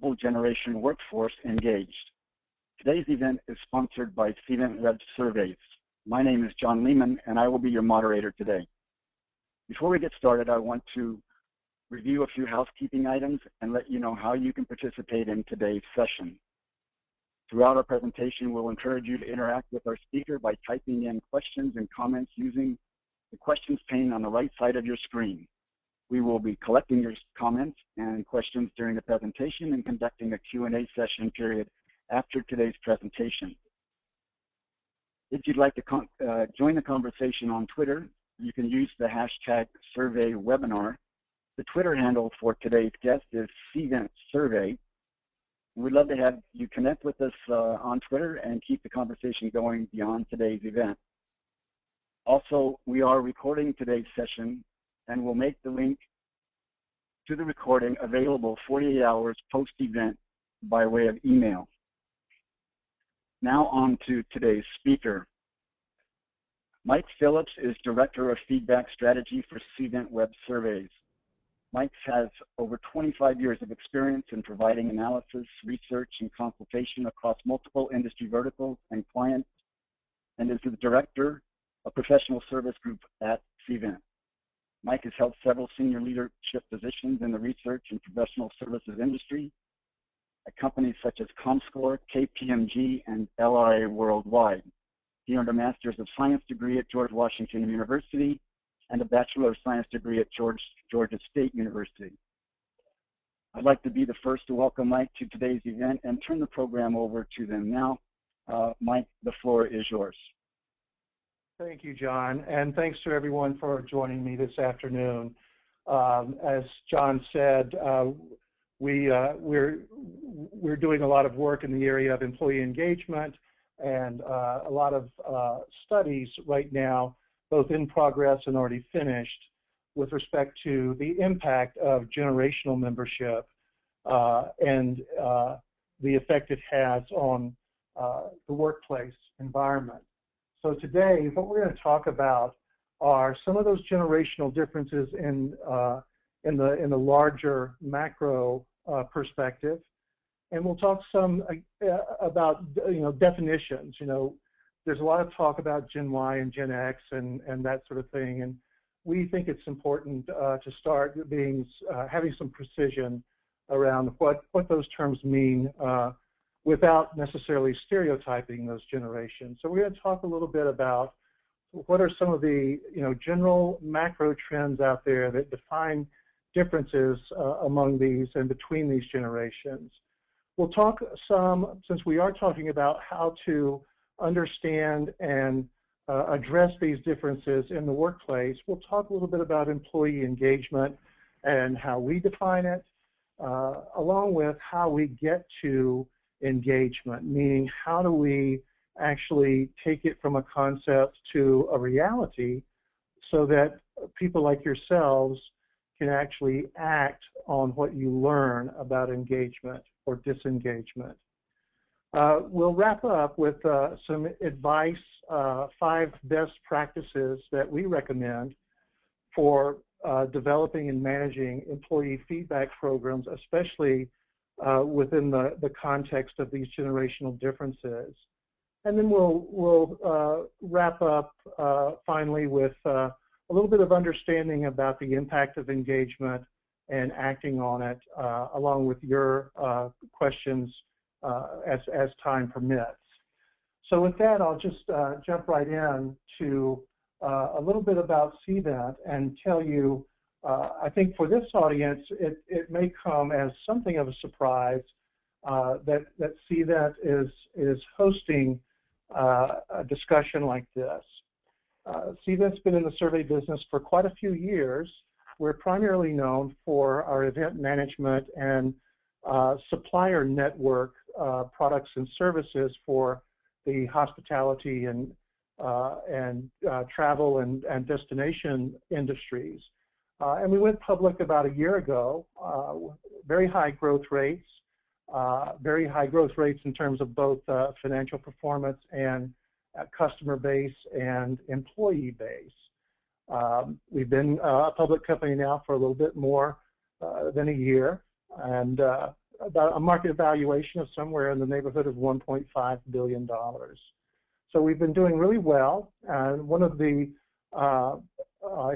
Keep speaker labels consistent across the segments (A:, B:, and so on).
A: multiple generation workforce engaged. Today's event is sponsored by Cvent Web Surveys. My name is John Lehman, and I will be your moderator today. Before we get started, I want to review a few housekeeping items and let you know how you can participate in today's session. Throughout our presentation, we'll encourage you to interact with our speaker by typing in questions and comments using the questions pane on the right side of your screen. We will be collecting your comments and questions during the presentation and conducting a Q&A session period after today's presentation. If you'd like to join the conversation on Twitter, you can use the hashtag #SurveyWebinar. The Twitter handle for today's guest is Cvent Survey. We'd love to have you connect with us on Twitter and keep the conversation going beyond today's event. Also, we are recording today's session and we'll make the link to the recording available 48 hours post-event by way of email. Now on to today's speaker. Mike Phillips is Director of Feedback Strategy for Cvent Web Surveys. Mike has over 25 years of experience in providing analysis, research, and consultation across multiple industry verticals and clients, and is the Director of Professional Service Group at Cvent. Mike has held several senior leadership positions in the research and professional services industry at companies such as ComScore, KPMG, and LRA Worldwide. He earned a Master's of Science degree at George Washington University and a Bachelor of Science degree at Georgia State University. I'd like to be the first to welcome Mike to today's event and turn the program over to them now. Mike, the floor is yours.
B: Thank you, John, and thanks to everyone for joining me this afternoon. As John said, we're doing a lot of work in the area of employee engagement and a lot of studies right now, both in progress and already finished, with respect to the impact of generational membership and the effect it has on the workplace environment. So today, what we're going to talk about are some of those generational differences in the larger macro perspective, and we'll talk some about definitions. There's a lot of talk about Gen Y and Gen X and that sort of thing, and we think it's important to start having some precision around what those terms mean without necessarily stereotyping those generations. So we're going to talk a little bit about what are some of the general macro trends out there that define differences among these and between these generations. We'll talk some, since we are talking about how to understand and address these differences in the workplace, we'll talk a little bit about employee engagement and how we define it, along with how we get to engagement, meaning how do we actually take it from a concept to a reality so that people like yourselves can actually act on what you learn about engagement or disengagement. We'll wrap up with some advice, 5 best practices that we recommend for developing and managing employee feedback programs, especially within the context of these generational differences. And then we'll wrap up finally with a little bit of understanding about the impact of engagement and acting on it, along with your questions as time permits. So with that, I'll just jump right in to a little bit about Cvent and tell you, I think for this audience, it may come as something of a surprise that Cvent is hosting a discussion like this. Cvent's been in the survey business for quite a few years. We're primarily known for our event management and supplier network products and services for the hospitality and travel and destination industries. And we went public about a year ago, very high growth rates in terms of both financial performance and customer base and employee base. We've been a public company now for a little bit more than a year, and about a market valuation of somewhere in the neighborhood of $1.5 billion. So we've been doing really well, and one of the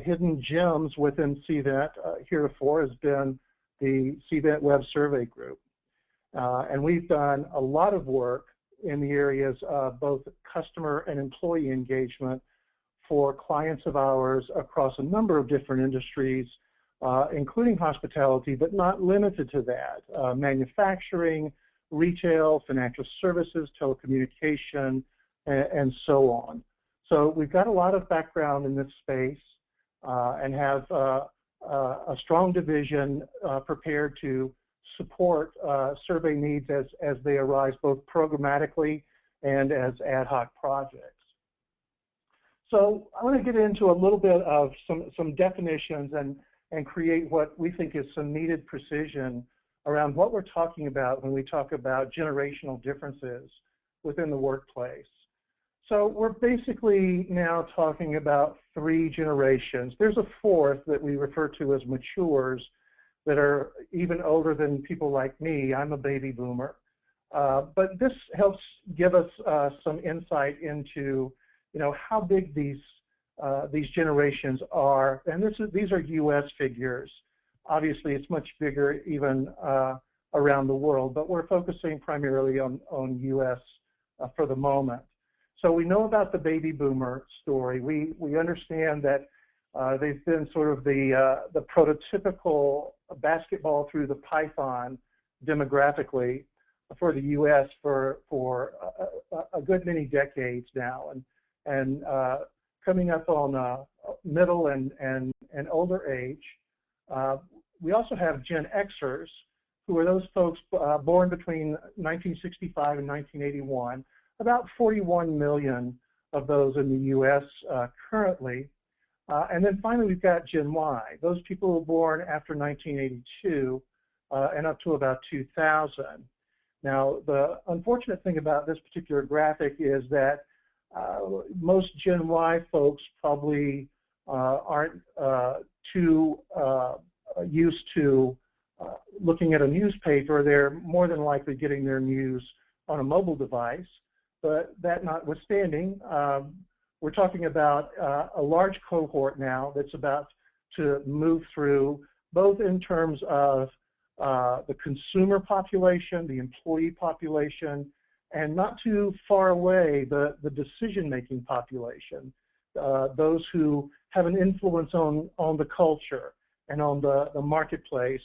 B: hidden gems within CVent heretofore has been the CVent Web Survey Group. And we've done a lot of work in the areas of both customer and employee engagement for clients of ours across a number of different industries, including hospitality, but not limited to that. Manufacturing, retail, financial services, telecommunication, and so on. So we've got a lot of background in this space and have a strong division prepared to support survey needs as they arise, both programmatically and as ad hoc projects. So I want to get into a little bit of some definitions and create what we think is some needed precision around what we're talking about when we talk about generational differences within the workplace. So we're basically now talking about 3 generations. There's a 4th that we refer to as matures that are even older than people like me. I'm a baby boomer. But this helps give us some insight into how big these generations are. And these are U.S. figures. Obviously, it's much bigger even around the world, but we're focusing primarily on U.S. For the moment. So we know about the baby boomer story. We understand that they've been sort of the prototypical basketball through the python demographically for the U.S. for a good many decades now, and coming up on middle and older age. We also have Gen Xers, who are those folks born between 1965 and 1981. About 41 million of those in the U.S. Currently. And then finally, we've got Gen Y. Those people were born after 1982 and up to about 2000. Now, the unfortunate thing about this particular graphic is that most Gen Y folks probably aren't too used to looking at a newspaper. They're more than likely getting their news on a mobile device. But that notwithstanding, we're talking about a large cohort now that's about to move through, both in terms of the consumer population, the employee population, and not too far away, the decision-making population, those who have an influence on the culture and on the marketplace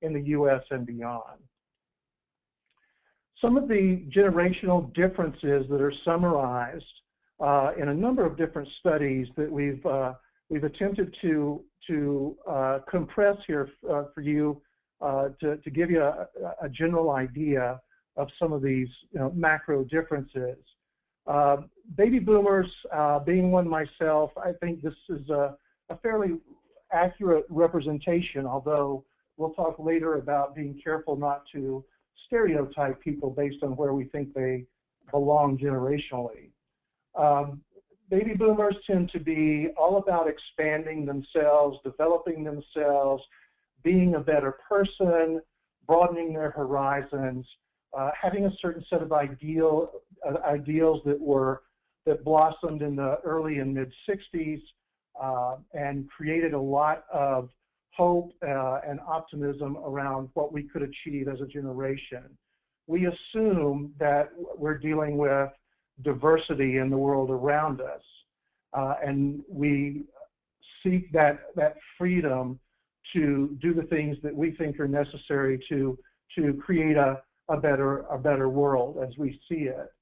B: in the U.S. and beyond. Some of the generational differences that are summarized in a number of different studies that we've attempted to compress here for you to give you a general idea of some of these macro differences. Baby boomers, being one myself, I think this is a fairly accurate representation, although we'll talk later about being careful not to stereotype people based on where we think they belong generationally. Baby boomers tend to be all about expanding themselves, developing themselves, being a better person, broadening their horizons, having a certain set of ideals that blossomed in the early and mid-60s and created a lot of hope and optimism around what we could achieve as a generation. We assume that we're dealing with diversity in the world around us, and we seek that freedom to do the things that we think are necessary to create a better world as we see it.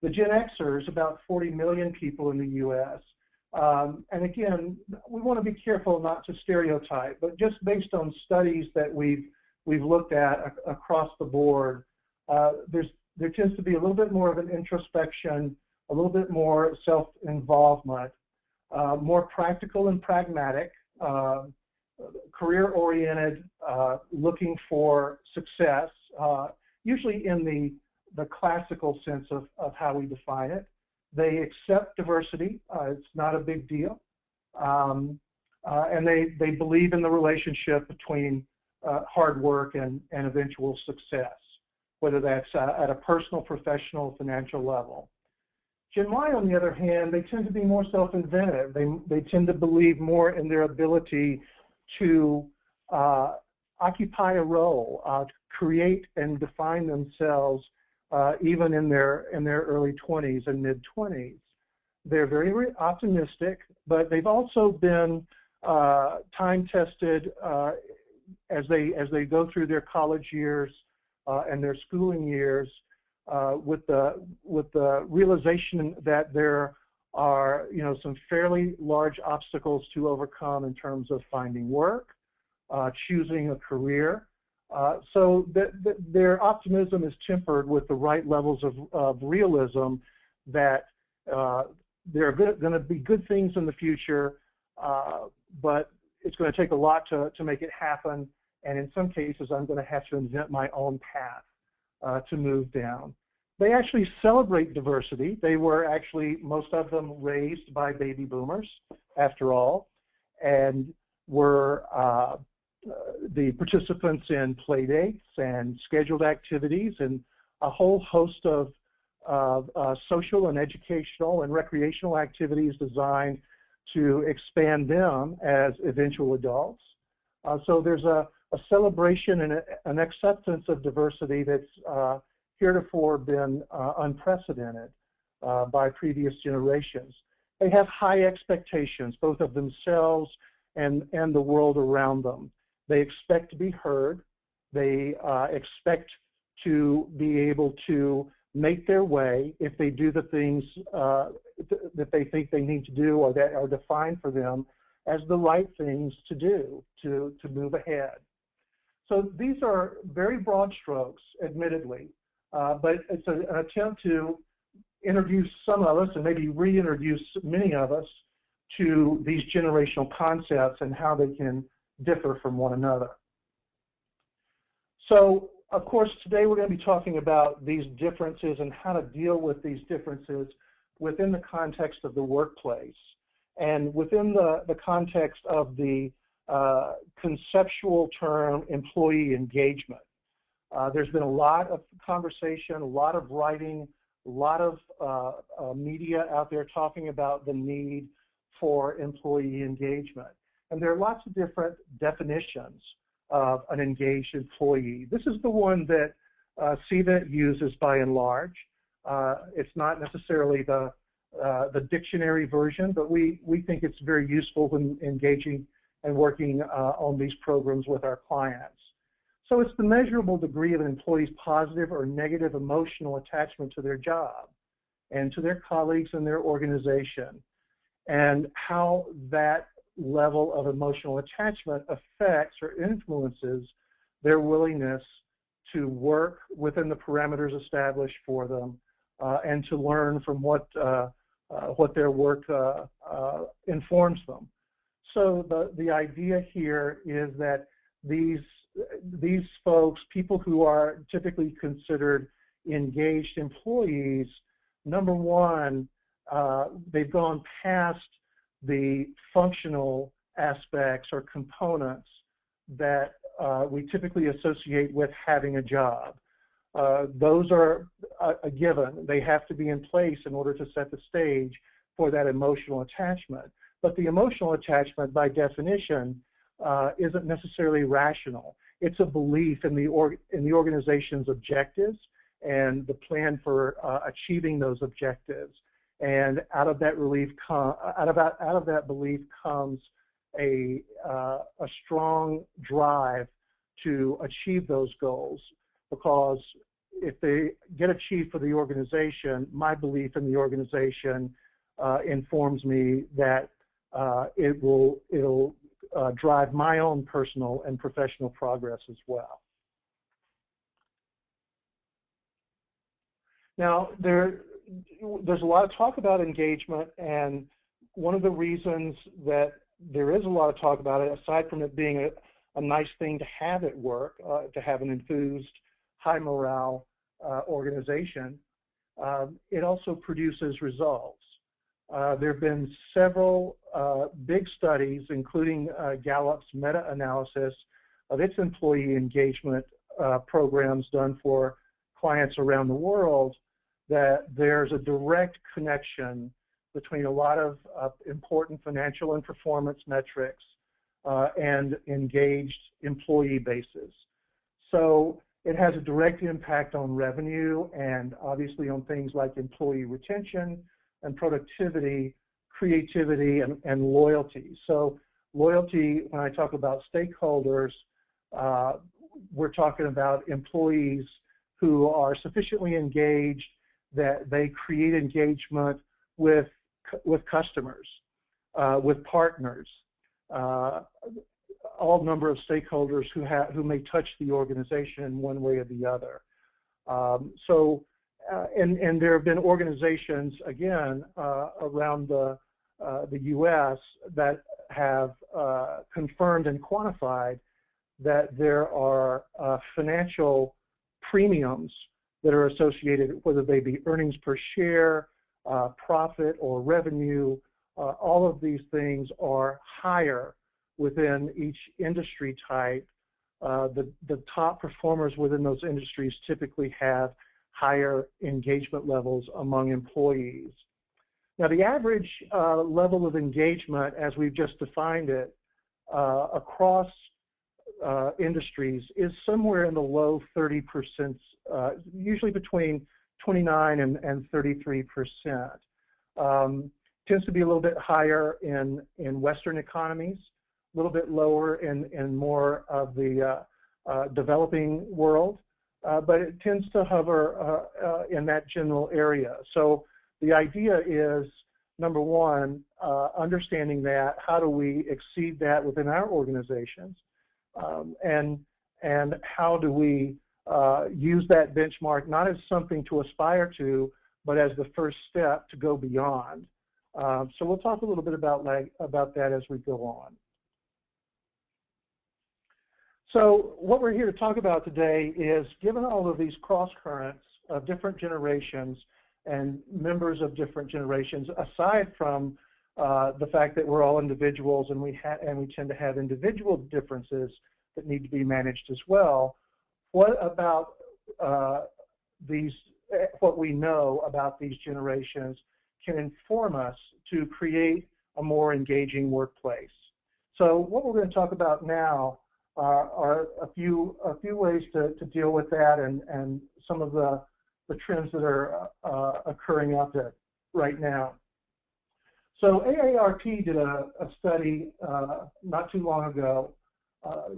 B: The Gen Xers, about 40 million people in the U.S., and again, we want to be careful not to stereotype, but just based on studies that we've looked at across the board, there tends to be a little bit more of an introspection, a little bit more self-involvement, more practical and pragmatic, career-oriented, looking for success, usually in the classical sense of how we define it. They accept diversity. It's not a big deal. And they believe in the relationship between hard work and eventual success, whether that's at a personal, professional, financial level. Gen Y, on the other hand, they tend to be more self-inventive. They tend to believe more in their ability to occupy a role, create and define themselves even in their early 20s and mid-20s. They're very optimistic, but they've also been time-tested as they go through their college years and their schooling years with the realization that there are some fairly large obstacles to overcome in terms of finding work, choosing a career. So their optimism is tempered with the right levels of realism that there are going to be good things in the future, but it's going to take a lot to make it happen, and in some cases I'm going to have to invent my own path to move down. They actually celebrate diversity. They were actually, most of them, raised by baby boomers, after all, and were the participants in play dates and scheduled activities and a whole host of social and educational and recreational activities designed to expand them as eventual adults. So there's a celebration and an acceptance of diversity that's heretofore been unprecedented by previous generations. They have high expectations, both of themselves and the world around them. They expect to be heard. They expect to be able to make their way if they do the things that they think they need to do or that are defined for them as the right things to do to move ahead. So these are very broad strokes, admittedly, but it's an attempt to introduce some of us and maybe reintroduce many of us to these generational concepts and how they can differ from one another. So, of course, today we're going to be talking about these differences and how to deal with these differences within the context of the workplace and within the context of the conceptual term employee engagement. There's been a lot of conversation, a lot of writing, a lot of media out there talking about the need for employee engagement. And there are lots of different definitions of an engaged employee. This is the one that CVET uses by and large. It's not necessarily the dictionary version, but we think it's very useful when engaging and working on these programs with our clients. So it's the measurable degree of an employee's positive or negative emotional attachment to their job and to their colleagues and their organization, and how that level of emotional attachment affects or influences their willingness to work within the parameters established for them and to learn from what their work informs them. So the idea here is that these folks, people who are typically considered engaged employees, number one, they've gone past the functional aspects or components that we typically associate with having a job. Those are a given. They have to be in place in order to set the stage for that emotional attachment. But the emotional attachment, by definition, isn't necessarily rational. It's a belief in the organization's objectives and the plan for achieving those objectives. And out of that belief comes a strong drive to achieve those goals, because if they get achieved for the organization, my belief in the organization informs me that it'll drive my own personal and professional progress as well. Now, there's a lot of talk about engagement, and one of the reasons that there is a lot of talk about it, aside from it being a nice thing to have at work, to have an enthused, high morale organization, it also produces results. There have been several big studies, including Gallup's meta-analysis of its employee engagement programs done for clients around the world, that there's a direct connection between a lot of important financial and performance metrics and engaged employee bases. So it has a direct impact on revenue and obviously on things like employee retention and productivity, creativity, and loyalty. So loyalty, when I talk about stakeholders, we're talking about employees who are sufficiently engaged that they create engagement with customers, with partners, all number of stakeholders who may touch the organization in one way or the other. And there have been organizations, again, around the U.S. that have confirmed and quantified that there are financial premiums that are associated, whether they be earnings per share, profit, or revenue. All of these things are higher within each industry type. The top performers within those industries typically have higher engagement levels among employees. Now, the average level of engagement, as we've just defined it, across industries is somewhere in the low 30%, usually between 29 and 33%. Tends to be a little bit higher in Western economies, a little bit lower in more of the developing world, but it tends to hover in that general area. So the idea is, number one, understanding that, how do we exceed that within our organizations, and how do we use that benchmark not as something to aspire to, but as the first step to go beyond. So we'll talk a little bit about that as we go on. So what we're here to talk about today is, given all of these cross currents of different generations and members of different generations, aside from the fact that we're all individuals and we tend to have individual differences that need to be managed as well, what about what we know about these generations can inform us to create a more engaging workplace? So what we're going to talk about now are a few ways to deal with that, and some of the trends that are occurring out there right now. So AARP did a study not too long ago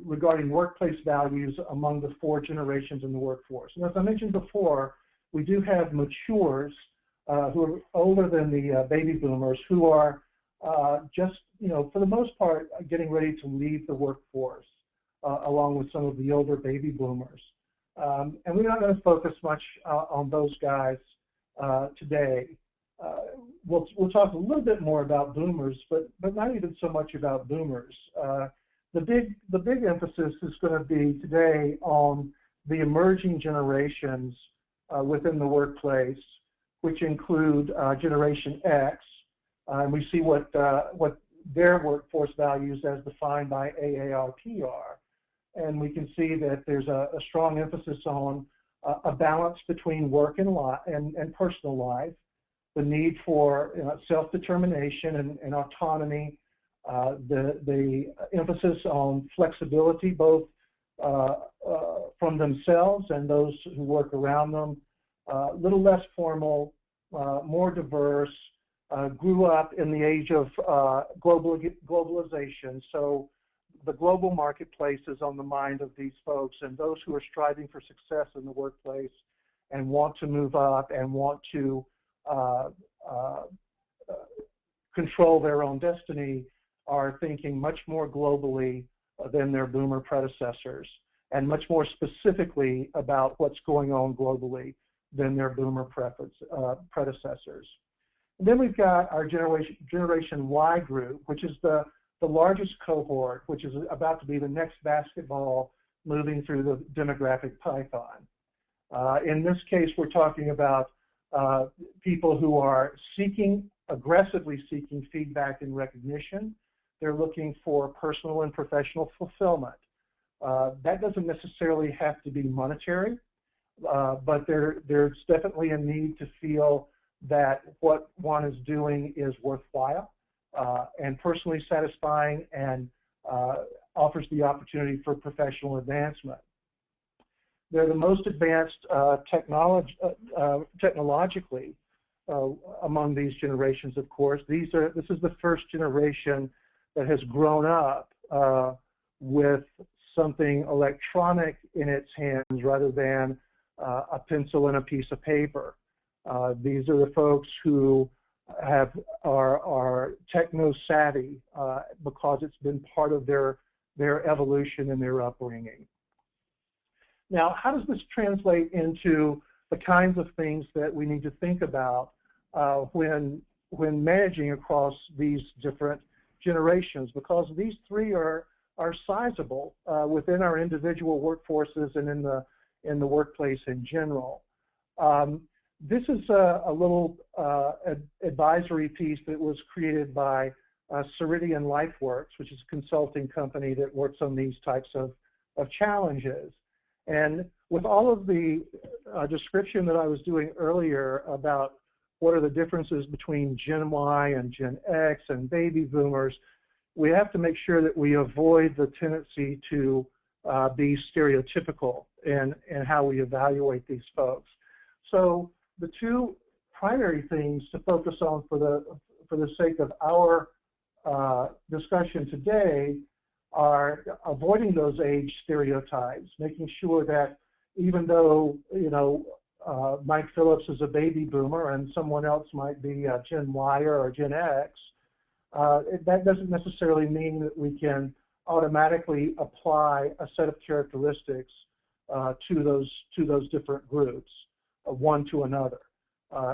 B: regarding workplace values among the 4 generations in the workforce. And as I mentioned before, we do have matures who are older than the baby boomers, who are just, for the most part, getting ready to leave the workforce, along with some of the older baby boomers. And we're not going to focus much on those guys today. We'll talk a little bit more about boomers, but not even so much about boomers. The big emphasis is going to be today on the emerging generations within the workplace, which include Generation X. And we see what their workforce values as defined by AARP are. And we can see that there's a strong emphasis on a balance between work and personal life, the need for self-determination and autonomy, the emphasis on flexibility, both from themselves and those who work around them, a little less formal, more diverse, grew up in the age of globalization. So the global marketplace is on the mind of these folks, and those who are striving for success in the workplace and want to move up and want to control their own destiny are thinking much more globally than their boomer predecessors, and much more specifically about what's going on globally than their boomer predecessors. And then we've got our Generation Y group, which is the largest cohort, which is about to be the next basketball moving through the demographic python. In this case, we're talking about people who are aggressively seeking feedback and recognition. They're looking for personal and professional fulfillment. That doesn't necessarily have to be monetary, but there's definitely a need to feel that what one is doing is worthwhile and personally satisfying and offers the opportunity for professional advancement. They're the most advanced technologically among these generations, of course. This is the first generation that has grown up with something electronic in its hands rather than a pencil and a piece of paper. These are the folks who are techno-savvy because it's been part of their evolution and their upbringing. Now, how does this translate into the kinds of things that we need to think about when managing across these different generations? Because these three are sizable within our individual workforces and in the workplace in general. This is a little advisory piece that was created by Ceridian LifeWorks, which is a consulting company that works on these types of challenges. And with all of the description that I was doing earlier about what are the differences between Gen Y and Gen X and baby boomers, we have to make sure that we avoid the tendency to be stereotypical in how we evaluate these folks. So the two primary things to focus on for the sake of our discussion today are avoiding those age stereotypes, making sure that even though, Mike Phillips is a baby boomer and someone else might be a Gen Y or Gen X, that doesn't necessarily mean that we can automatically apply a set of characteristics to those different groups, one to another.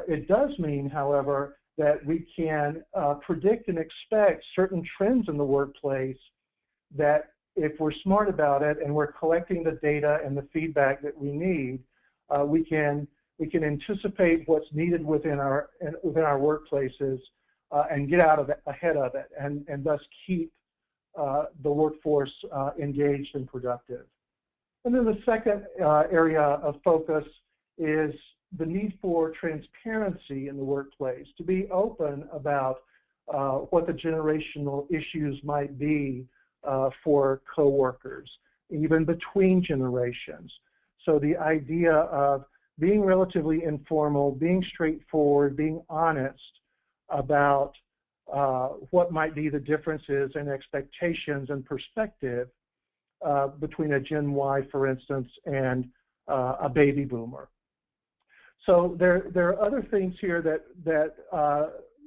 B: It does mean, however, that we can predict and expect certain trends in the workplace that if we're smart about it and we're collecting the data and the feedback that we need, we can anticipate what's needed within our workplaces and get out of it, ahead of it, and thus keep the workforce engaged and productive. And then the second area of focus is the need for transparency in the workplace, to be open about what the generational issues might be for coworkers, even between generations. So the idea of being relatively informal, being straightforward, being honest about what might be the differences in expectations and perspective between a Gen Y, for instance, and a baby boomer. So there are other things here that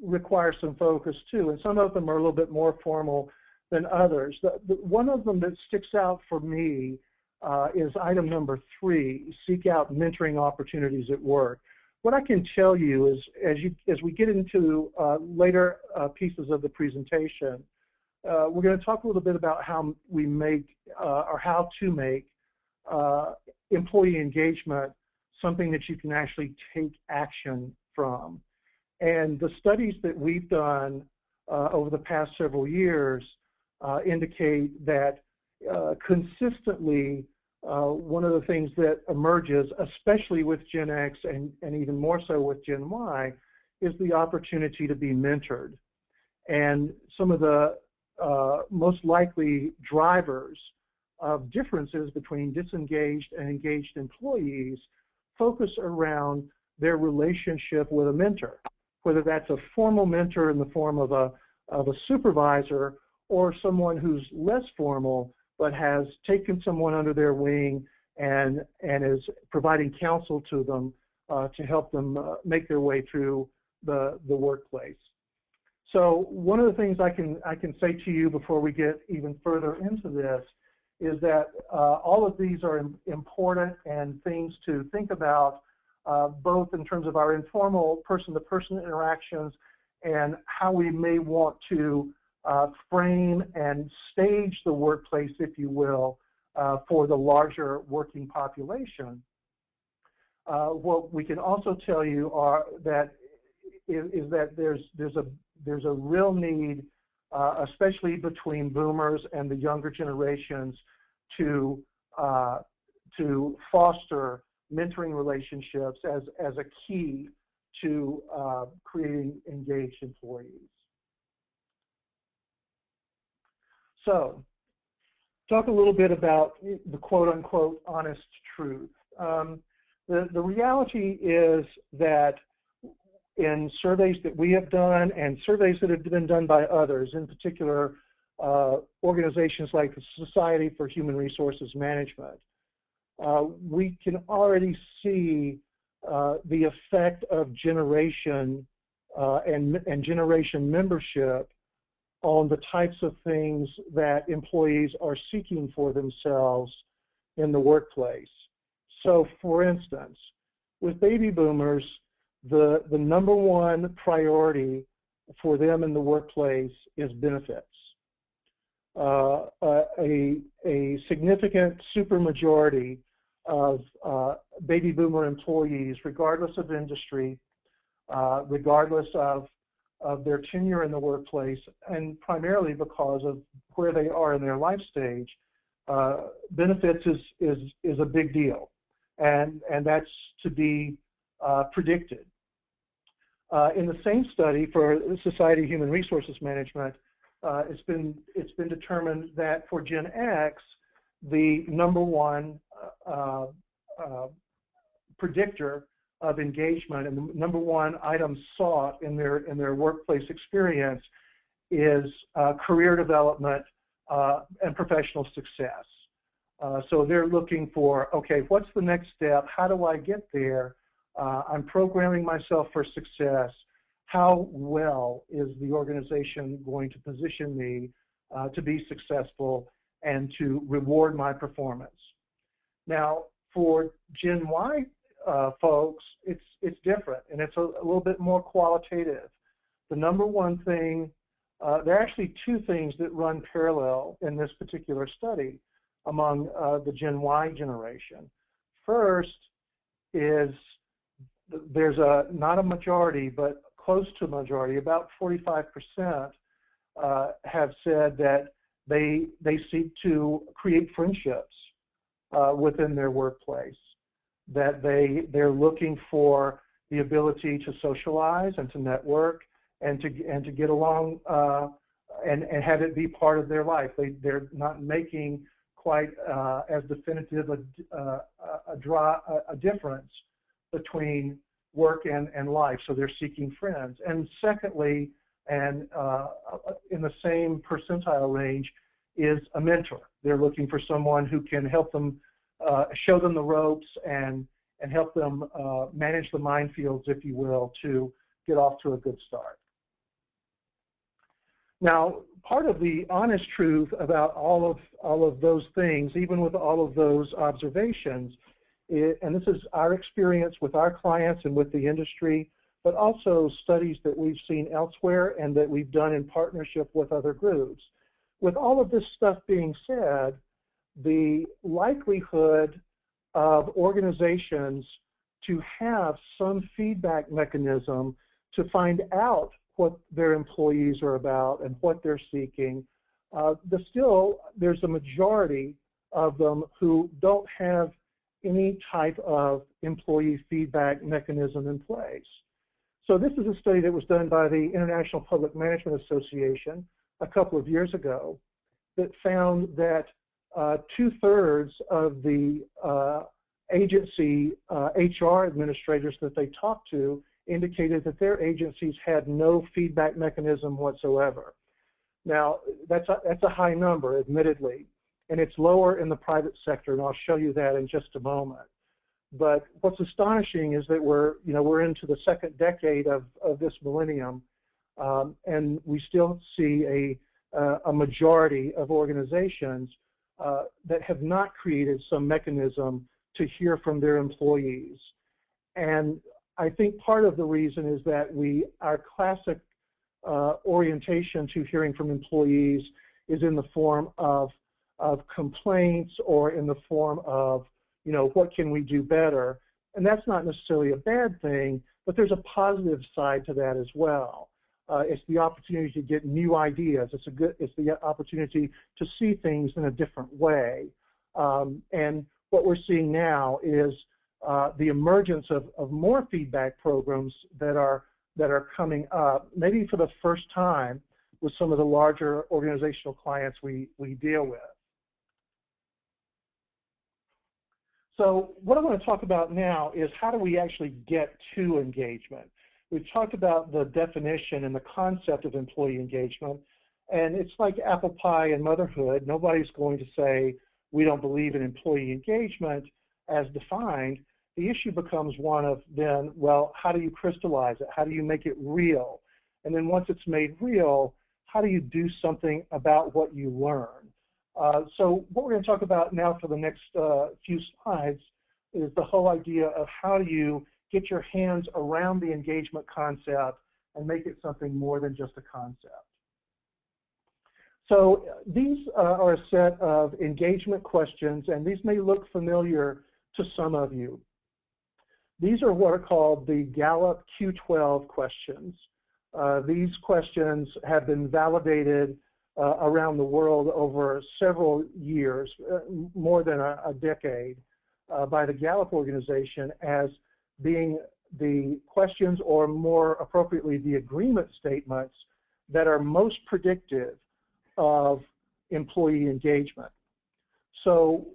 B: require some focus too, and some of them are a little bit more formal than others. One of them that sticks out for me is item number 3, seek out mentoring opportunities at work. What I can tell you is, as we get into later pieces of the presentation, we're going to talk a little bit about how we make or how to make employee engagement something that you can actually take action from. And the studies that we've done over the past several years indicate that consistently one of the things that emerges, especially with Gen X and even more so with Gen Y, is the opportunity to be mentored. And some of the most likely drivers of differences between disengaged and engaged employees focus around their relationship with a mentor, whether that's a formal mentor in the form of a supervisor or someone who's less formal but has taken someone under their wing and is providing counsel to them to help them make their way through the workplace. So one of the things I can say to you before we get even further into this is that all of these are important and things to think about, both in terms of our informal person-to-person interactions and how we may want to frame and stage the workplace, if you will, for the larger working population. What we can also tell you is that there's a real need, especially between boomers and the younger generations, to foster mentoring relationships as a key to creating engaged employees. So, talk a little bit about the quote-unquote honest truth. The reality is that in surveys that we have done and surveys that have been done by others, in particular organizations like the Society for Human Resources Management, we can already see the effect of generation and generation membership on the types of things that employees are seeking for themselves in the workplace. So, for instance, with baby boomers, the number one priority for them in the workplace is benefits. A significant supermajority of baby boomer employees, regardless of industry, regardless of their tenure in the workplace, and primarily because of where they are in their life stage, benefits is a big deal, and that's to be predicted. In the same study for Society of Human Resources Management, it's been determined that for Gen X, the number one predictor of engagement and the number one item sought in their workplace experience is career development and professional success. So they're looking for, okay, what's the next step? How do I get there? I'm programming myself for success. How well is the organization going to position me to be successful and to reward my performance? Now, for Gen Y folks, it's different, and it's a little bit more qualitative. The number one thing, there are actually two things that run parallel in this particular study among the Gen Y generation. First is there's not a majority, but close to a majority, about 45% have said that they seek to create friendships within their workplace, that they're looking for the ability to socialize and to network and to get along and have it be part of their life. They're not making quite as definitive a difference between work and life, so they're seeking friends. And secondly, and in the same percentile range, is a mentor. They're looking for someone who can help them, show them the ropes and help them manage the minefields, if you will, to get off to a good start. Now, part of the honest truth about all of those things, even with all of those observations, and this is our experience with our clients and with the industry, but also studies that we've seen elsewhere and that we've done in partnership with other groups. With all of this stuff being said, the likelihood of organizations to have some feedback mechanism to find out what their employees are about and what they're seeking, there's a majority of them who don't have any type of employee feedback mechanism in place. So this is a study that was done by the International Public Management Association a couple of years ago that found that 2/3 of the agency HR administrators that they talked to indicated that their agencies had no feedback mechanism whatsoever. Now, that's a high number, admittedly, and it's lower in the private sector, and I'll show you that in just a moment. But what's astonishing is that we're into the second decade of this millennium, and we still see a majority of organizations that have not created some mechanism to hear from their employees. And I think part of the reason is that our classic orientation to hearing from employees is in the form of complaints or in the form of, what can we do better? And that's not necessarily a bad thing, but there's a positive side to that as well. It's the opportunity to get new ideas. It's the opportunity to see things in a different way. And what we're seeing now is the emergence of more feedback programs that are coming up, maybe for the first time with some of the larger organizational clients we deal with. So what I want to talk about now is how do we actually get to engagement. We've talked about the definition and the concept of employee engagement, and it's like apple pie and motherhood. Nobody's going to say we don't believe in employee engagement as defined. The issue becomes one of then, well, how do you crystallize it? How do you make it real? And then once it's made real, how do you do something about what you learn? So what we're going to talk about now for the next few slides is the whole idea of how do you get your hands around the engagement concept and make it something more than just a concept. So these are a set of engagement questions, and these may look familiar to some of you. These are what are called the Gallup Q12 questions. These questions have been validated around the world over several years, more than a decade, by the Gallup organization as being the questions, or more appropriately, the agreement statements that are most predictive of employee engagement. So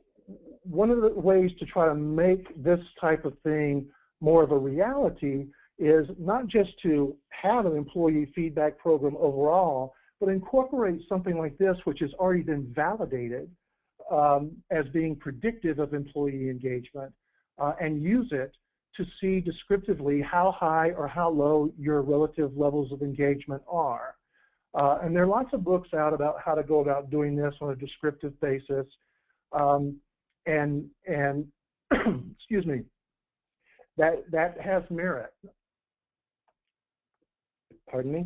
B: one of the ways to try to make this type of thing more of a reality is not just to have an employee feedback program overall, but incorporate something like this, which has already been validated as being predictive of employee engagement, and use it to see descriptively how high or how low your relative levels of engagement are. And there are lots of books out about how to go about doing this on a descriptive basis. And excuse me, that has merit. Pardon me.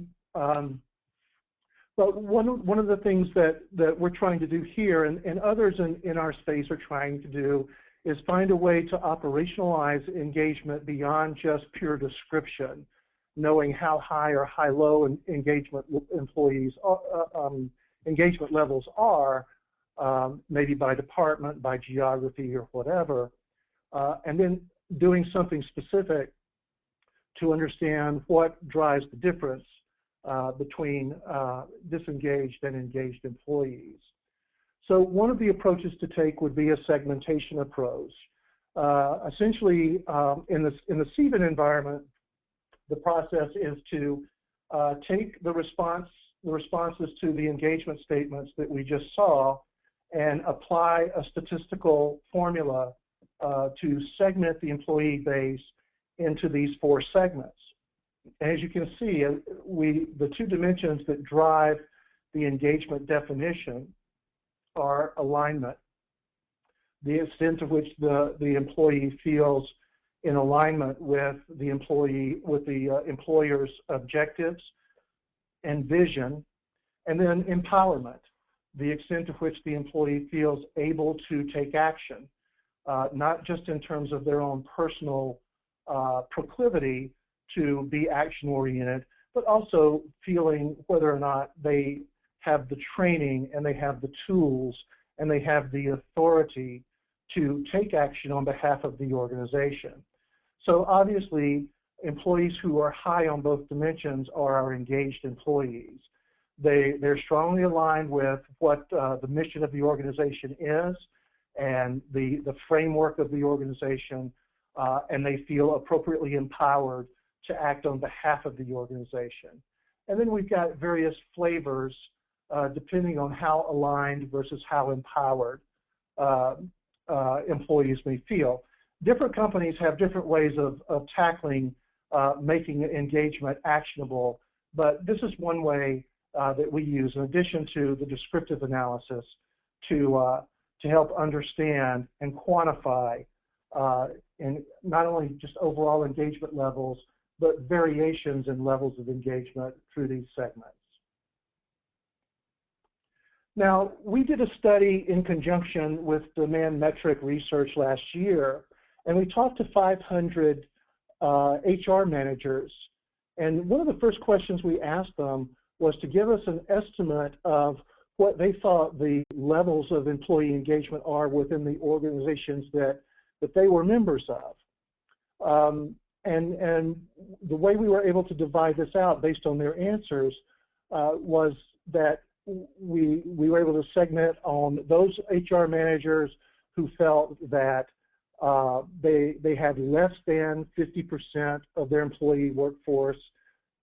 B: But one of the things that we're trying to do here, and others in our space are trying to do, is find a way to operationalize engagement beyond just pure description, knowing how high or low engagement engagement levels are, maybe by department, by geography, or whatever, and then doing something specific to understand what drives the difference between disengaged and engaged employees. So one of the approaches to take would be a segmentation approach. Essentially, in the CVIN environment, the process is to take the responses to the engagement statements that we just saw and apply a statistical formula to segment the employee base into these 4 segments. As you can see, the 2 dimensions that drive the engagement definition are alignment, the extent to which the employee feels in alignment with the employer's objectives and vision, and then empowerment, the extent to which the employee feels able to take action, not just in terms of their own personal proclivity to be action-oriented, but also feeling whether or not they have the training and they have the tools and they have the authority to take action on behalf of the organization. So obviously, employees who are high on both dimensions are our engaged employees. They're strongly aligned with what the mission of the organization is and the framework of the organization, and they feel appropriately empowered to act on behalf of the organization. And then we've got various flavors depending on how aligned versus how empowered employees may feel. Different companies have different ways of tackling making engagement actionable, but this is one way that we use, in addition to the descriptive analysis, to help understand and quantify and not only just overall engagement levels, but variations in levels of engagement through these segments. Now, we did a study in conjunction with Demand Metric Research last year, and we talked to 500 HR managers. And one of the first questions we asked them was to give us an estimate of what they thought the levels of employee engagement are within the organizations that they were members of. And the way we were able to divide this out based on their answers was that we were able to segment on those HR managers who felt that they had less than 50% of their employee workforce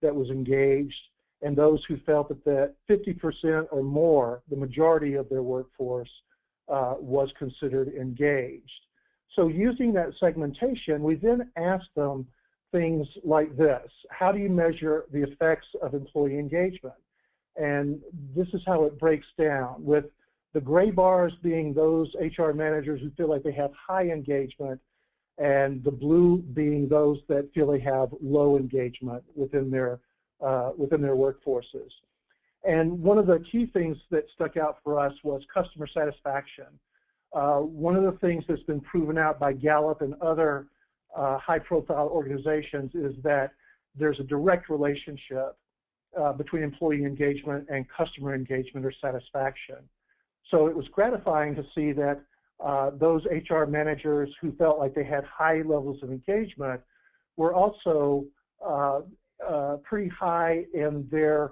B: that was engaged, and those who felt that 50% or more, the majority of their workforce, was considered engaged. So using that segmentation, we then asked them things like this. How do you measure the effects of employee engagement? And this is how it breaks down, with the gray bars being those HR managers who feel like they have high engagement, and the blue being those that feel they have low engagement within their workforces. And one of the key things that stuck out for us was customer satisfaction. One of the things that's been proven out by Gallup and other high-profile organizations is that there's a direct relationship between employee engagement and customer engagement or satisfaction. So it was gratifying to see that those HR managers who felt like they had high levels of engagement were also pretty high in their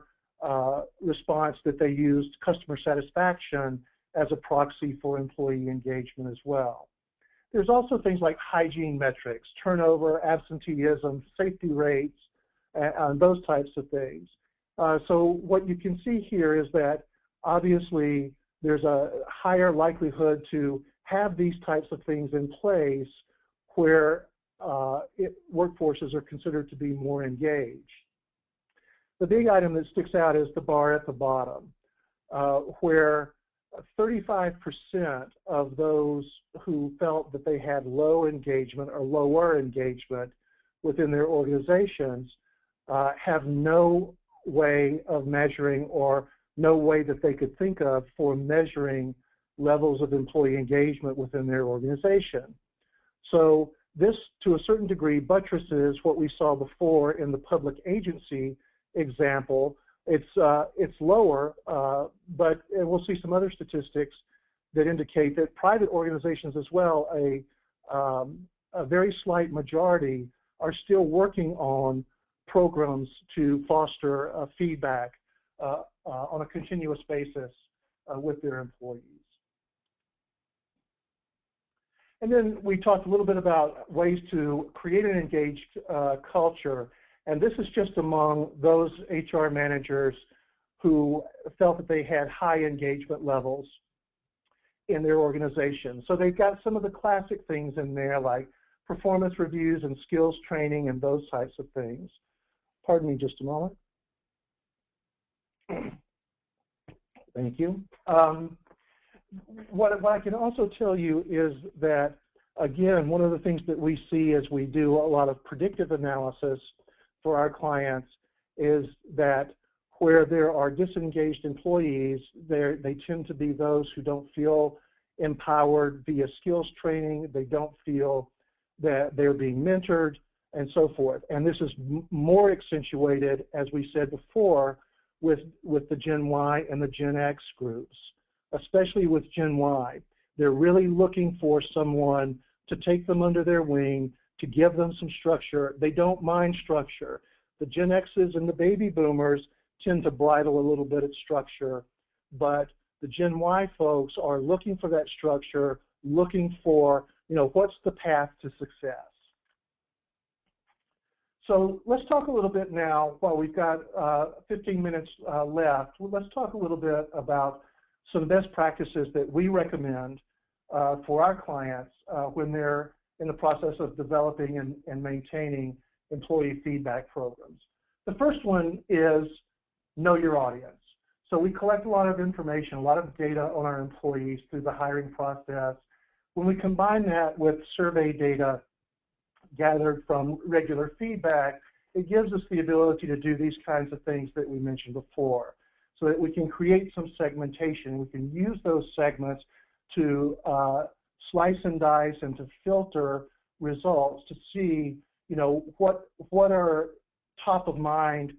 B: response that they used customer satisfaction as a proxy for employee engagement as well. There's also things like hygiene metrics, turnover, absenteeism, safety rates, and those types of things. So what you can see here is that obviously there's a higher likelihood to have these types of things in place where workforces are considered to be more engaged. The big item that sticks out is the bar at the bottom, where 35% of those who felt that they had low engagement or lower engagement within their organizations have no way of measuring, or no way that they could think of for measuring levels of employee engagement within their organization. So this, to a certain degree, buttresses what we saw before in the public agency example. It's lower, but we'll see some other statistics that indicate that private organizations as well, a very slight majority, are still working on programs to foster feedback on a continuous basis with their employees. And then we talked a little bit about ways to create an engaged culture. And this is just among those HR managers who felt that they had high engagement levels in their organization. So they've got some of the classic things in there, like performance reviews and skills training and those types of things. Pardon me just a moment. Thank you. What I can also tell you is that, again, one of the things that we see as we do a lot of predictive analysis for our clients is that where there are disengaged employees, they tend to be those who don't feel empowered via skills training, they don't feel that they're being mentored, and so forth. And this is more accentuated, as we said before, with the Gen Y and the Gen X groups, especially with Gen Y. They're really looking for someone to take them under their wing, to give them some structure. They don't mind structure. The Gen X's and the baby boomers tend to bridle a little bit at structure, but the Gen Y folks are looking for that structure, looking for, what's the path to success. So let's talk a little bit now, while we've got 15 minutes left, let's talk a little bit about some best practices that we recommend for our clients when they're in the process of developing and maintaining employee feedback programs. The first one is know your audience. So we collect a lot of information, a lot of data on our employees through the hiring process. When we combine that with survey data gathered from regular feedback, it gives us the ability to do these kinds of things that we mentioned before, so that we can create some segmentation. We can use those segments to slice and dice and to filter results to see, what are top of mind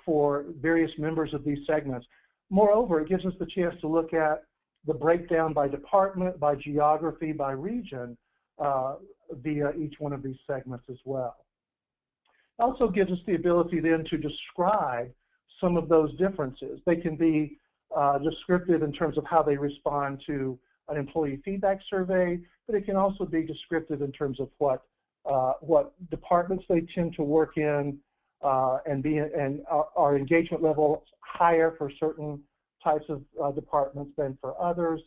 B: for various members of these segments. Moreover, it gives us the chance to look at the breakdown by department, by geography, by region via each one of these segments as well. It also gives us the ability then to describe some of those differences. They can be descriptive in terms of how they respond to an employee feedback survey, but it can also be descriptive in terms of what departments they tend to work in, and our engagement level higher for certain types of departments than for others,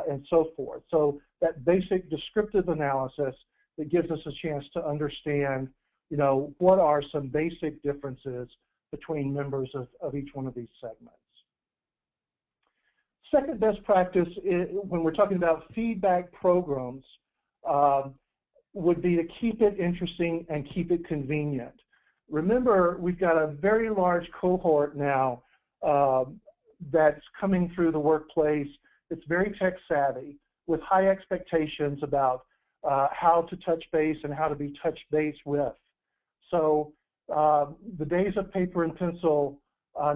B: and so forth. So that basic descriptive analysis that gives us a chance to understand, what are some basic differences between members of each one of these segments. Second best practice when we're talking about feedback programs would be to keep it interesting and keep it convenient. Remember, we've got a very large cohort now that's coming through the workplace. It's very tech savvy with high expectations about how to touch base and how to be touched base with. So the days of paper and pencil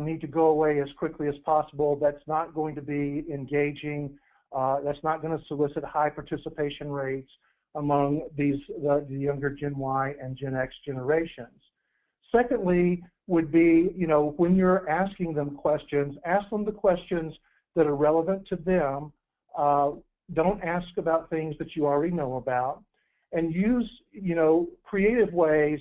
B: need to go away as quickly as possible. That's not going to be engaging. That's not going to solicit high participation rates among the younger Gen Y and Gen X generations. Secondly would be, when you're asking them questions, ask them the questions that are relevant to them. Don't ask about things that you already know about, and use, creative ways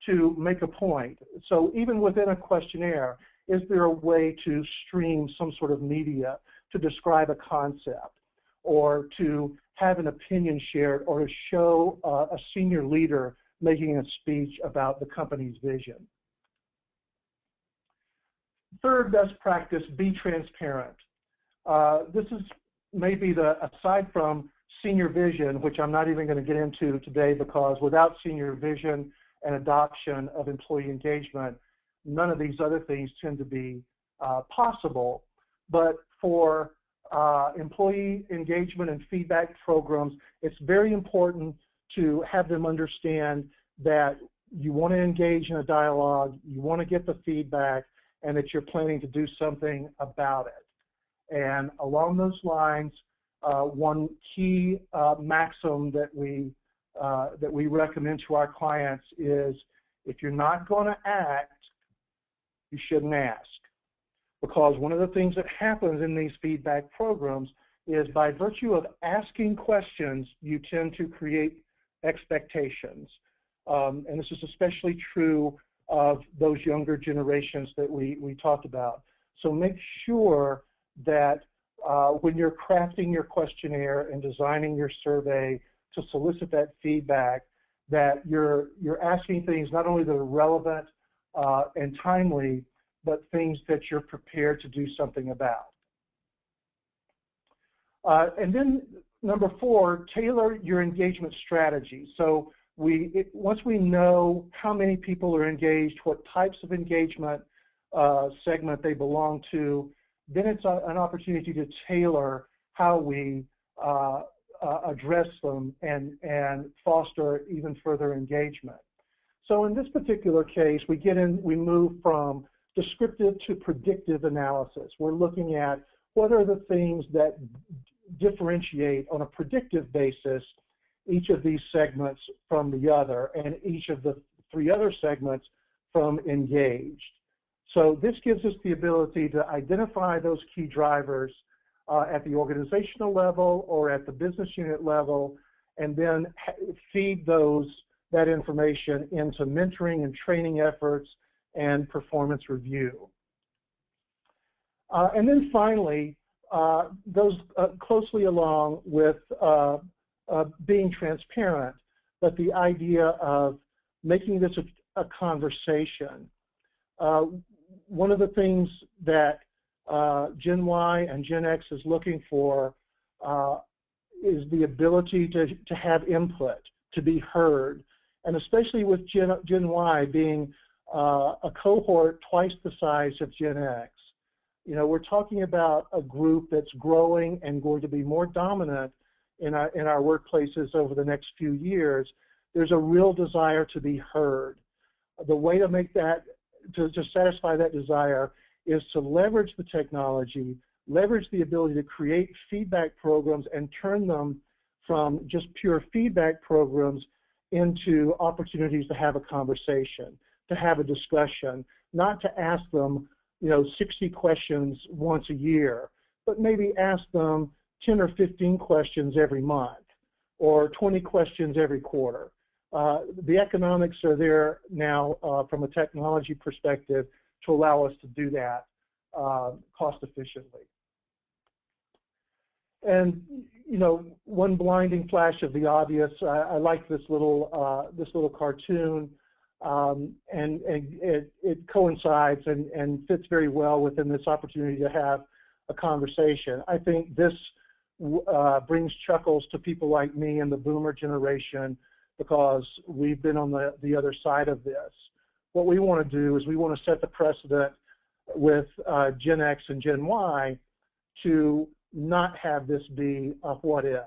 B: to make a point. So even within a questionnaire, is there a way to stream some sort of media to describe a concept, or to have an opinion shared, or to show a senior leader making a speech about the company's vision? Third best practice, be transparent. This is maybe aside from senior vision, which I'm not even going to get into today, because without senior vision and adoption of employee engagement, none of these other things tend to be possible. But for employee engagement and feedback programs, it's very important to have them understand that you want to engage in a dialogue, you want to get the feedback, and that you're planning to do something about it. And along those lines, one key maxim that we recommend to our clients is, if you're not going to act, you shouldn't ask. Because one of the things that happens in these feedback programs is, by virtue of asking questions, you tend to create expectations. And this is especially true of those younger generations that we talked about. So make sure that when you're crafting your questionnaire and designing your survey to solicit that feedback, that you're asking things not only that are relevant and timely, but things that you're prepared to do something about. And then number 4, tailor your engagement strategy. So once we know how many people are engaged, what types of engagement segment they belong to, then it's an opportunity to tailor how we address them and foster even further engagement. So in this particular case, we move from descriptive to predictive analysis. We're looking at what are the things that differentiate on a predictive basis each of these segments from the other, and each of the 3 other segments from engaged. So this gives us the ability to identify those key drivers at the organizational level or at the business unit level, and then feed that information into mentoring and training efforts and performance review. And then finally, goes closely along with being transparent, but the idea of making this a conversation. One of the things that Gen Y and Gen X is looking for is the ability to have input, to be heard, and especially with Gen Y being a cohort twice the size of Gen X. We're talking about a group that's growing and going to be more dominant in our workplaces over the next few years. There's a real desire to be heard. The way to make that, to satisfy that desire, is to leverage the technology, leverage the ability to create feedback programs and turn them from just pure feedback programs into opportunities to have a conversation, to have a discussion, not to ask them, 60 questions once a year, but maybe ask them 10 or 15 questions every month or 20 questions every quarter. The economics are there now from a technology perspective to allow us to do that cost efficiently. And one blinding flash of the obvious. I like this little cartoon, and it coincides and fits very well within this opportunity to have a conversation. I think this brings chuckles to people like me and the boomer generation because we've been on the other side of this. What we want to do is we want to set the precedent with Gen X and Gen Y to not have this be a what if,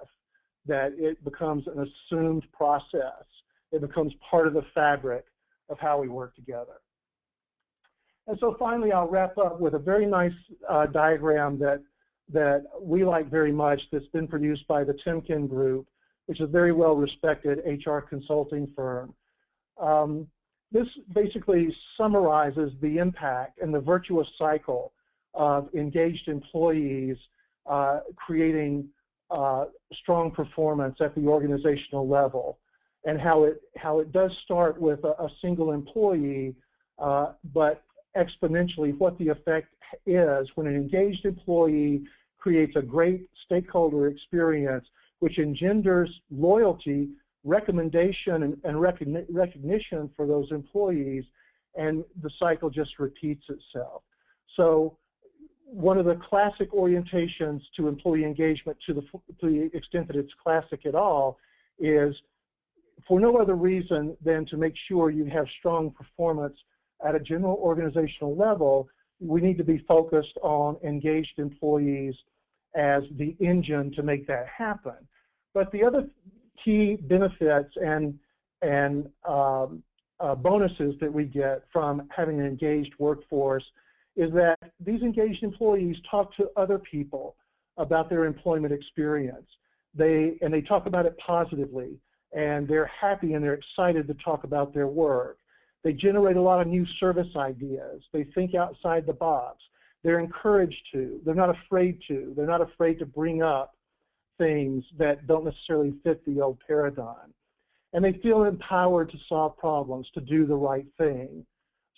B: that it becomes an assumed process. It becomes part of the fabric of how we work together. And so finally, I'll wrap up with a very nice diagram that we like very much that's been produced by the Timken Group, which is a very well-respected HR consulting firm. This basically summarizes the impact and the virtuous cycle of engaged employees creating strong performance at the organizational level, and how it does start with a single employee, but exponentially what the effect is when an engaged employee creates a great stakeholder experience, which engenders loyalty, recommendation, and recognition for those employees, and the cycle just repeats itself. So one of the classic orientations to employee engagement, to the extent that it's classic at all, is for no other reason than to make sure you have strong performance at a general organizational level. We need to be focused on engaged employees as the engine to make that happen. But the other key benefits and bonuses that we get from having an engaged workforce is that these engaged employees talk to other people about their employment experience. They talk about it positively, and they're happy and they're excited to talk about their work. They generate a lot of new service ideas. They think outside the box. They're encouraged to. They're not afraid to. They're not afraid to bring up things that don't necessarily fit the old paradigm. And they feel empowered to solve problems, to do the right thing.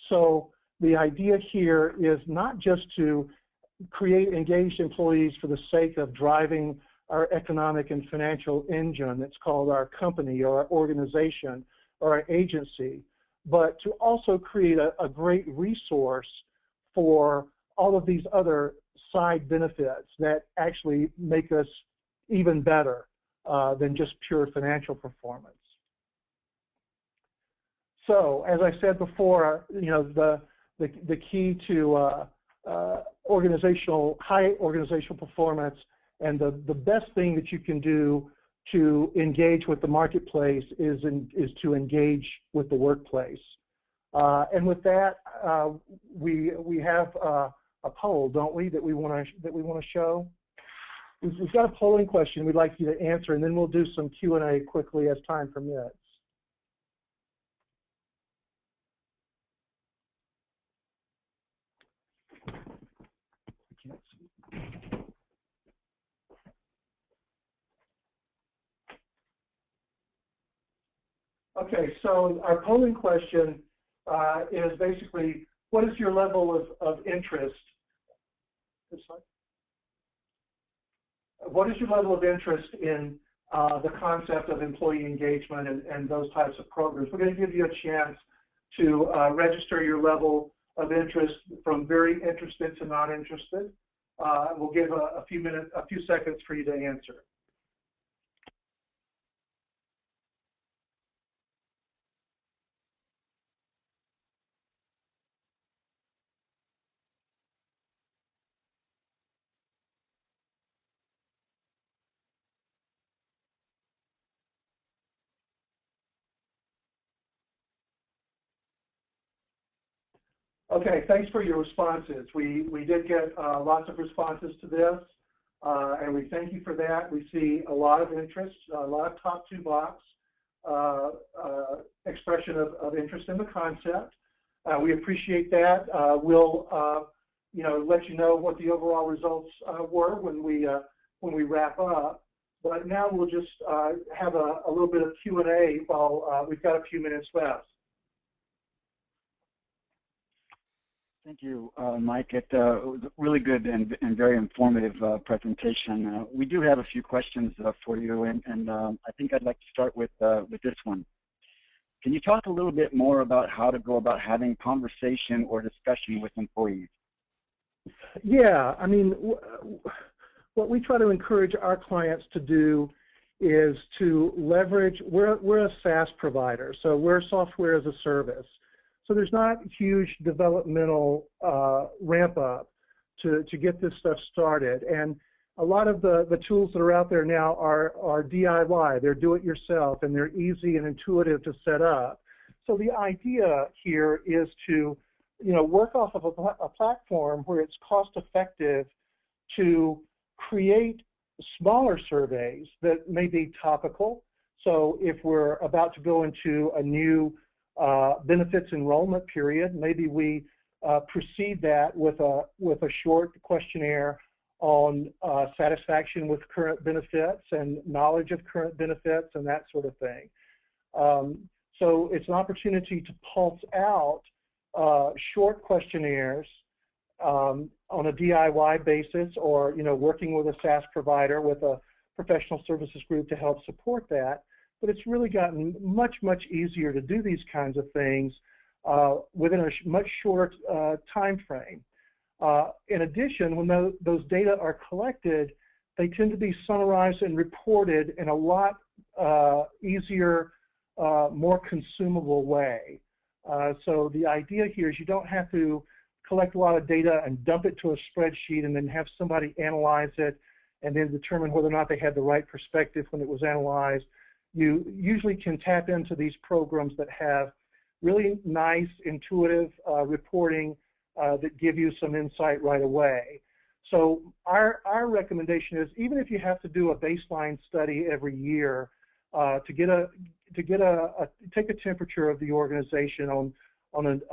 B: So the idea here is not just to create engaged employees for the sake of driving our economic and financial engine that's called our company or our organization or our agency, but to also create a great resource for all of these other side benefits that actually make us even better than just pure financial performance. So, as I said before, the key to high organizational performance and the best thing that you can do to engage with the marketplace is to engage with the workplace. And with that, we have a poll, don't we, that we want to show? We've got a polling question we'd like you to answer, and then we'll do some Q&A quickly as time permits. Okay, so our polling question is basically, what is your level of interest? What is your level of interest in the concept of employee engagement and those types of programs? We're going to give you a chance to register your level of interest from very interested to not interested. We'll give a few seconds for you to answer. Okay, thanks for your responses. We did get lots of responses to this, and we thank you for that. We see a lot of interest, a lot of top two box expression of interest in the concept. We appreciate that. We'll let you know what the overall results were when we wrap up. But now we'll just have a little bit of Q&A while we've got a few minutes left.
A: Thank you, Mike. It was a really good and very informative presentation. We do have a few questions for you, and I think I'd like to start with this one. Can you talk a little bit more about how to go about having conversation or discussion with employees?
B: Yeah, I mean, what we try to encourage our clients to do is to leverage, we're a SaaS provider, so we're software as a service. So there's not huge developmental ramp up to get this stuff started. And a lot of the tools that are out there now are DIY, they're do-it-yourself, and they're easy and intuitive to set up. So the idea here is to work off of a platform where it's cost effective to create smaller surveys that may be topical. So if we're about to go into a new benefits enrollment period, maybe we precede that with a short questionnaire on satisfaction with current benefits and knowledge of current benefits and that sort of thing. So it's an opportunity to pulse out short questionnaires on a DIY basis, or working with a SaaS provider with a professional services group to help support that. But it's really gotten much easier to do these kinds of things within a much shorter time frame. In addition, when those data are collected, they tend to be summarized and reported in a lot easier, more consumable way. So the idea here is you don't have to collect a lot of data and dump it to a spreadsheet and then have somebody analyze it and then determine whether or not they had the right perspective when it was analyzed. You usually can tap into these programs that have really nice, intuitive reporting that give you some insight right away. So our recommendation is, even if you have to do a baseline study every year take a temperature of the organization on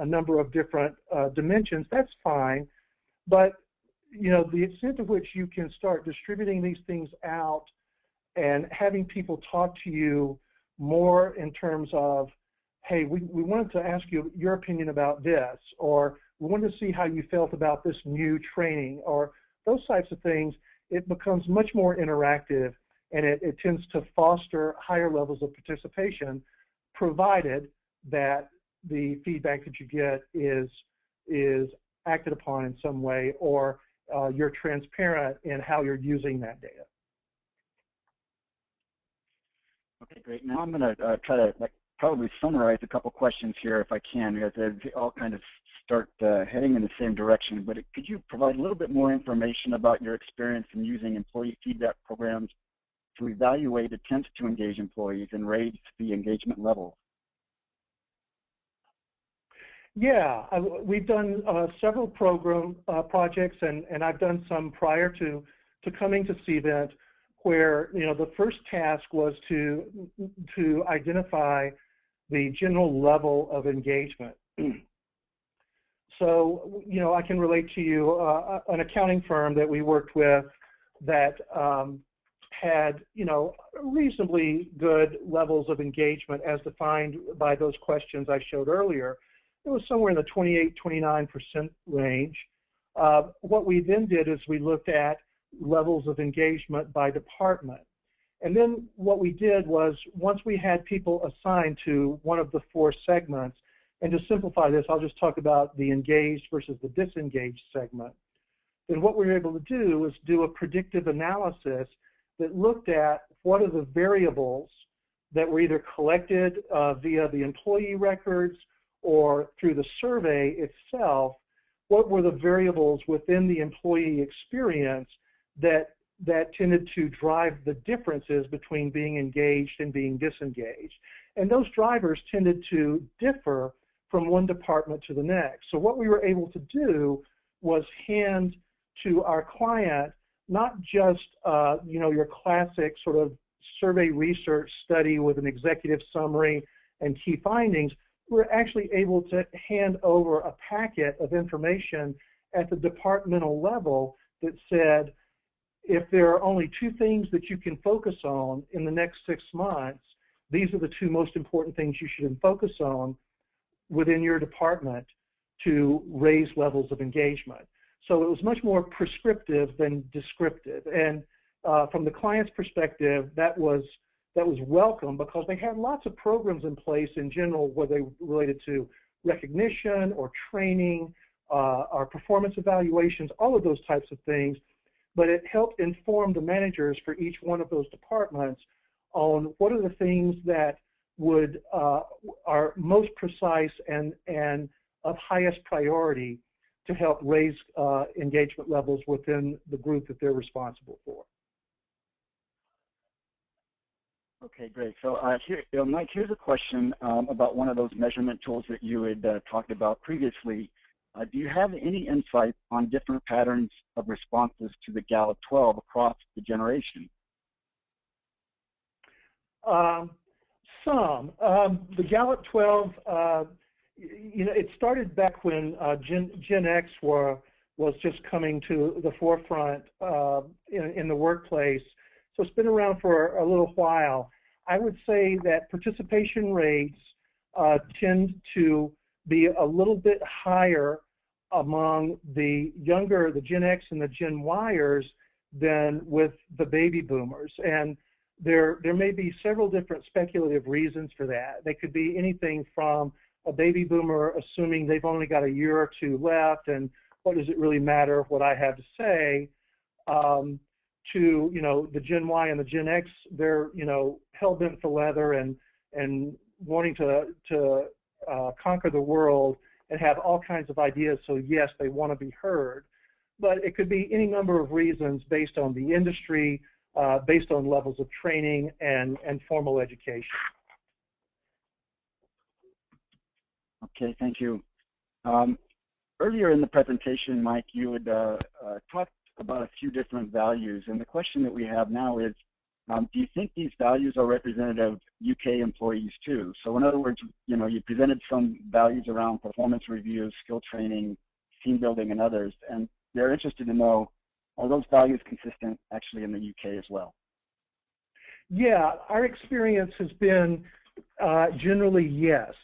B: a number of different dimensions, that's fine. But the extent to which you can start distributing these things out and having people talk to you more in terms of, hey, we wanted to ask you your opinion about this, or we wanted to see how you felt about this new training, or those types of things, it becomes much more interactive, and it tends to foster higher levels of participation, provided that the feedback that you get is acted upon in some way, or you're transparent in how you're using that data.
A: Okay, great. Now I'm going to try to probably summarize a couple questions here if I can, because they all kind of start heading in the same direction. But could you provide a little bit more information about your experience in using employee feedback programs to evaluate attempts to engage employees and raise the engagement level?
B: Yeah, we've done several projects, and I've done some prior to coming to CVent, where the first task was to identify the general level of engagement. So I can relate to you an accounting firm that we worked with that had reasonably good levels of engagement as defined by those questions I showed earlier. It was somewhere in the 28-29% range. What we then did is we looked at levels of engagement by department. And then what we did was, once we had people assigned to one of the four segments, and to simplify this, I'll just talk about the engaged versus the disengaged segment. Then what we were able to do is do a predictive analysis that looked at what are the variables that were either collected via the employee records or through the survey itself. What were the variables within the employee experience that tended to drive the differences between being engaged and being disengaged. And those drivers tended to differ from one department to the next. So what we were able to do was hand to our client not just your classic sort of survey research study with an executive summary and key findings. We're actually able to hand over a packet of information at the departmental level that said, if there are only two things that you can focus on in the next 6 months, these are the two most important things you should focus on within your department to raise levels of engagement. So it was much more prescriptive than descriptive. And from the client's perspective, that was welcome because they had lots of programs in place in general where they related to recognition or training, or performance evaluations, all of those types of things. But it helped inform the managers for each one of those departments on what are the things that are most precise and of highest priority to help raise engagement levels within the group that they're responsible for.
A: Okay, great. So Mike, here's a question about one of those measurement tools that you had talked about previously. Do you have any insight on different patterns of responses to the Gallup 12 across the generation? Some.
B: The Gallup 12, it started back when Gen X was just coming to the forefront in the workplace. So it's been around for a little while. I would say that participation rates tend to be a little bit higher among the younger, the Gen X and the Gen Yers than with the baby boomers. And there may be several different speculative reasons for that. They could be anything from a baby boomer assuming they've only got a year or two left and what does it really matter what I have to say, to the Gen Y and the Gen X, they're hell-bent for leather and wanting to conquer the world and have all kinds of ideas. So yes, they want to be heard, but it could be any number of reasons based on the industry, based on levels of training and formal education.
A: Okay, thank you. Earlier in the presentation, Mike, you had talked about a few different values, and the question that we have now is, do you think these values are representative of UK employees too? So in other words, you presented some values around performance reviews, skill training, team building, and others, and they're interested to know, are those values consistent actually in the UK as well?
B: Yeah, our experience has been generally yes.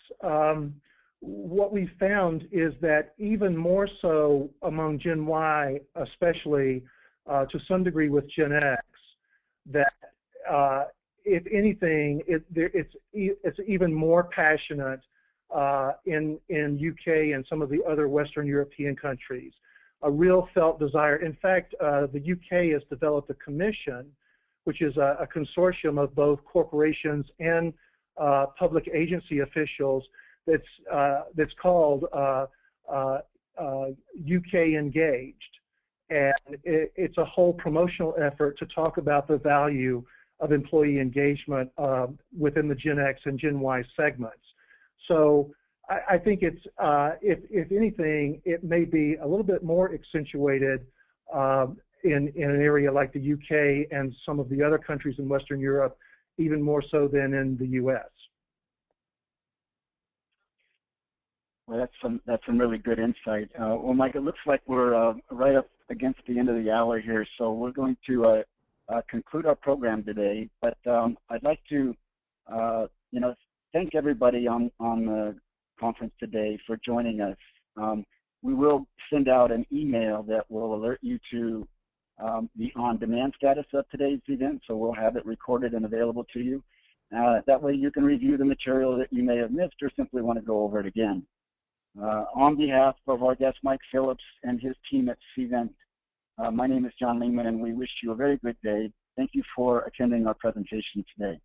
B: What we found is that even more so among Gen Y, especially to some degree with Gen X, that if anything, it's even more passionate in UK and some of the other Western European countries. A real felt desire. In fact, the UK has developed a commission, which is a consortium of both corporations and public agency officials that's called UK Engaged. And it's a whole promotional effort to talk about the value of employee engagement within the Gen X and Gen Y segments. So I think it's, if anything, it may be a little bit more accentuated in an area like the UK and some of the other countries in Western Europe, even more so than in the US.
A: Well, that's some really good insight. Well, Mike, it looks like we're right up against the end of the hour here, so we're going to conclude our program today. But I'd like to, thank everybody on the conference today for joining us. We will send out an email that will alert you to the on-demand status of today's event, so we'll have it recorded and available to you. That way you can review the material that you may have missed or simply want to go over it again. On behalf of our guest Mike Phillips and his team at Cvent, my name is John Lehman, and we wish you a very good day. Thank you for attending our presentation today.